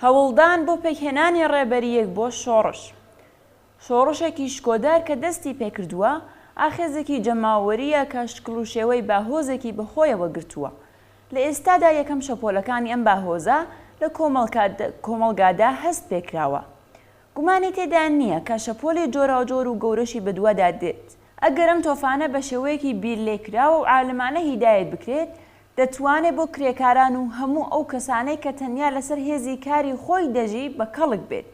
هەوڵدان بۆ پێکهێنانی ڕێبەریەک بۆ شۆڕش. شۆڕشێکی شکۆدار کە دەستی پێکردووە ئاخێزێکی جەماوەریە کە شکل و شێوەی باهۆزێکی بەخۆیەوە گرتووە. لە ئێستادا یەکەم شەپۆلەکانی ئەم باهۆزە لە کۆمەڵگادا هەست پێکراوە. گومانی تێدا نییە کە شەپۆلی جۆراوجۆر و گەورەشی بەدووادا دێت. ئەگەر ئەم تۆفانە بە شێوەیەکی بیر لێکراوە و عالمانە هیدایەت بکرێت، دەتوانێت بۆ کرێکاران و هەموو ئەو کەسانەی کە تەنیا لەسەر هێزی کاری خۆی دەژی بە کەڵک بێت.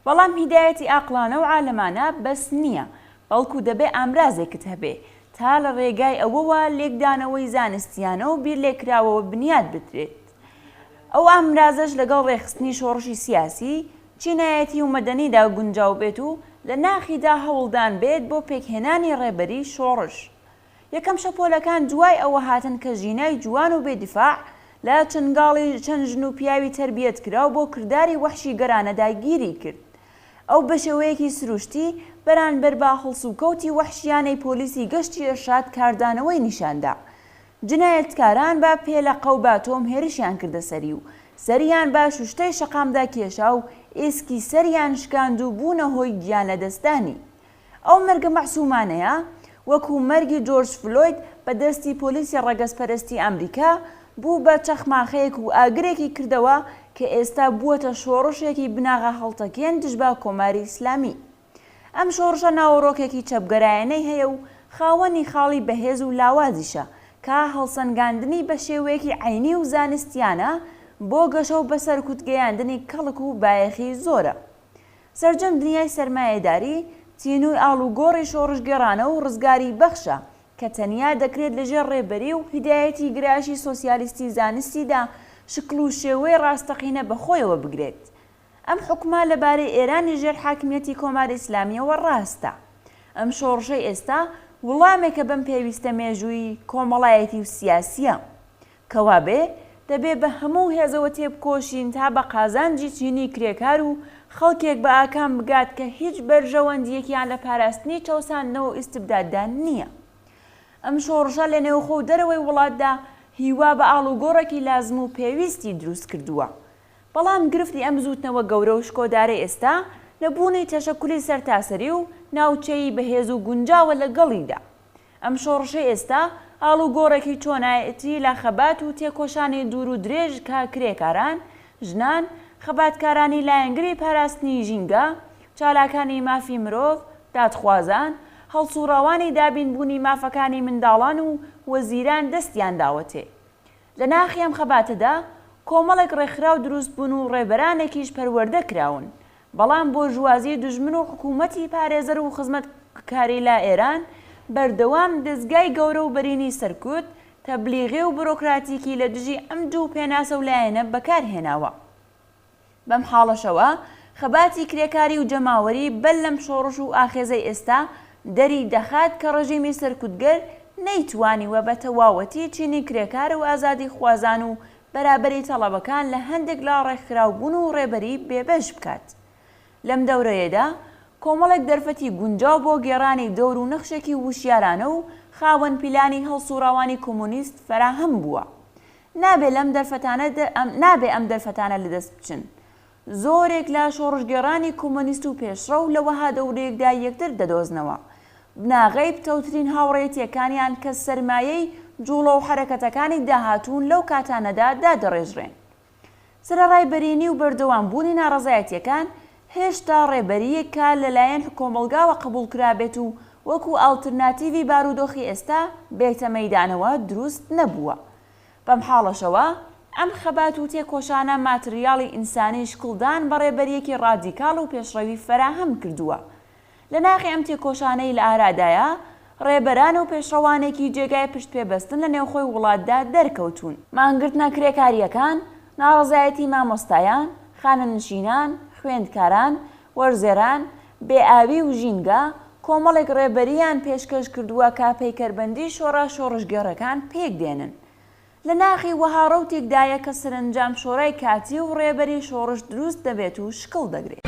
بەڵام هیدایەتی ئاقلانە و عالمانە بەس نییە، بەڵکو دەبێ ئامرازێکت هەبێ تا لە ڕێگای ئەوەوە لێکدانەوەی زانستیانە و بیر لێکراوەوە بنیاد بدرێت. ئەو ئامرازەش لەگەڵ ڕێخستنی شۆڕشی سیاسی، چینایەتی و مەدەنیدا گونجاو بێت و لە ناخیدا هەوڵدان بێت بۆ پێکهێنانی ڕێبەری شۆڕش. یەکەم شەپۆلەکان دوای ئەوە هاتن کە ژینای جوان و بێدیفاع لە چنگاڵی چەند ژن و پیاوی تربیەت کراو بۆ کرداری وەحشی گەرانەدا گیری کرد. ئەو بە شێوەیەکی سروشتی بەرامبەر با هەڵس و کەوتی وەحشیانەی پۆلیسی گەشتی ئێرشاد کاردانەوەی نیشاندا. جنایەتکاران بە پێلەقە و باتۆم هێرشیان کردە سەری و سەریان بە شوشتەی شەقامدا کێشا و ئێسکی سەریان شکاند و بوونە هۆی گیان لەدەستانی. ئەو مەرگە مەعسومانەیە وەکو مەرگی جۆرج فلۆید بە دەستی پۆلیسی ڕەگەزپەرستی ئەمریکا بوو بە چەخماخەیەک و ئاگرێکی کردەوە کە ئێستا بووەتە شۆڕشێکی بناغە هەڵتەکێن دژبا کۆماری ئیسلامی. ئەم شۆڕشە ناوەڕۆکێکی چەپگەرایانەی هەیە و خاوەنی خاڵی بەهێز و لاوازیشە کە هەڵسەنگاندنی بە شێوەیەکی عینی و زانستیانە بۆ گەشە و بەسەر کوتگەیاندنی کەڵک و بایەخی زۆرە. سەرجەم دنیای سەرمایەداری تینووی ئاڵوگۆڕی شۆڕشگەڕانە و ڕزگاری بەخشە کە تەنیا دەکرێت لەژێر ڕێبەری و هیدایەتی گراشی سۆسیالیستی زانستیدا شکل و شێوەی ڕاستەقینە بەخۆیەوە بگرێت. ئەم حکومە لەبارەی ئێرانی ژێر حاکمیەتی کۆماری ئیسلامیەوە ڕاستە. ئەم شۆڕشەی ئێستا وڵامێکە بەم پێویستە مێژووی کۆمەڵایەتی و سیاسیە کەوابێ دەبێ بە هەموو هێزەوە تێبکۆشین تا بە قازانجی چینی کرێکار و خەڵکێک بە ئاکام بگات کە هیچ بەرژەوەندیەکیان لە پاراستنی چەوساندنەوە و ئیستبداددان نییە. ئەم شۆڕشە لە نێوخۆ و دەرەوەی وڵاتدا هیوا بە ئاڵوگۆڕێکی لازم و پێویستی دروست کردووە. بەڵام گرفتی ئەم زووتنەوە گەورە و شکۆدارەی ئێستا نەبوونی تەشەکولی سەرتاسەری و ناوچەی بەهێز و گونجاوە لەگەڵیدا. ئەم شۆڕشەی ئێستا ئاڵوگۆڕێکی چۆنایەتی لە خەبات و تێکۆشانی دوور و درێژ کا کرێکاران، ژنان، خەباتکارانی لایەنگری پاراستنی ژینگە، چالاکانی مافی مرۆڤ، دادخوازان، هەڵسوڕاوانی دابینبوونی مافەکانی منداڵان و وەزیران دەستیان داوەتێ. لە ناخی ئەم خەباتەدا کۆمەڵێک ڕێکخراو دروست بوون و ڕێبەرانێکیش پەروەردە کراون. بەڵام بۆ ژوازی دژمن و حکوومەتی پارێزەر و خزمەتکاری لا ئێران بەردەوام دەستگای گەورە و بەرینی سەرکوت، تەبلیغی و بۆرۆکراتیکی لە دژی ئەم دوو پێناسە و لایەنە بەکارهێناوە. بەم حاڵەشەوە خەباتی کرێکاری و جەماوەری بەل لەم شۆڕش و ئاخێزەی ئێستا دەری دەخات کە ڕژیمی سەرکوتگەر نەیتوانیوە بە تەواوەتی چینی کرێکار و ئازادی خوازان و بەرابەری تەڵەبەکان لە هەندێک لا ڕێکخراوبوون و ڕێبەری بێبەش بکات. لەم دەورەیەدا کۆمەڵێک دەرفەتی گونجاو بۆ گێڕانی دەور و نەخشێکی وشیارانە و خاوەن پیلانی هەڵسوڕاوانی کۆمونیست فراهەم بووە. نابێ ئەم دەرفەتانە لەدەست بچن. زۆرێک لە شۆڕشگێڕانی کۆمونیست و پێشڕە و لەوەها دەورەیەکدا یەکتر دەدۆزنەوە. بناغەی بتەوترین هاوڕێتیەکانیان کە سەرمایەی جوڵە و حرەکەتەکانی داهاتوون لەو کاتانەدا دادەڕێژرێن. سەرەڕای بەرینی و بەردەوامبوونی ناڕەزایەتیەکان هێشتا ڕێبەریەکە لەلایەن کۆمەڵگاوە قبوڵ کرابێت و وەکو ئالترناتیڤی بارودۆخی ئێستا بێتە مەیدانەوە دروست نەبووە. بەم حاڵەشەوە ئەم خەبات و تێکۆشانە ماتریاڵی ئینسانی شکڵدان بە ڕێبەریەکی ڕادیکاڵ و پێشڕەوی فراهەم کردووە. لە ناخی ئەم تێکۆشانەی لە ئارادایە ڕێبەران و پێشڕەوانێکی جێگای پشت پێبەستن لە نێوخۆی وڵاتدا دەرکەوتون. مانگرتنە کرێکاریەکان، ناڕەزایەتی مامۆستایان، خانەنشینان، خوێندکاران، وەرزێران، بێئاوی و ژینگە کۆمەڵێک ڕێبەریان پێشکەش کردووە کە پەیکەربەندی شۆڕشگێڕەکان پێک دێنن. لە ناخی وەها ڕەوتێکدایە کە سەرنجام شۆڕای کاتی و ڕێبەری شۆڕش دروست دەبێت و شکڵ دەگرێت.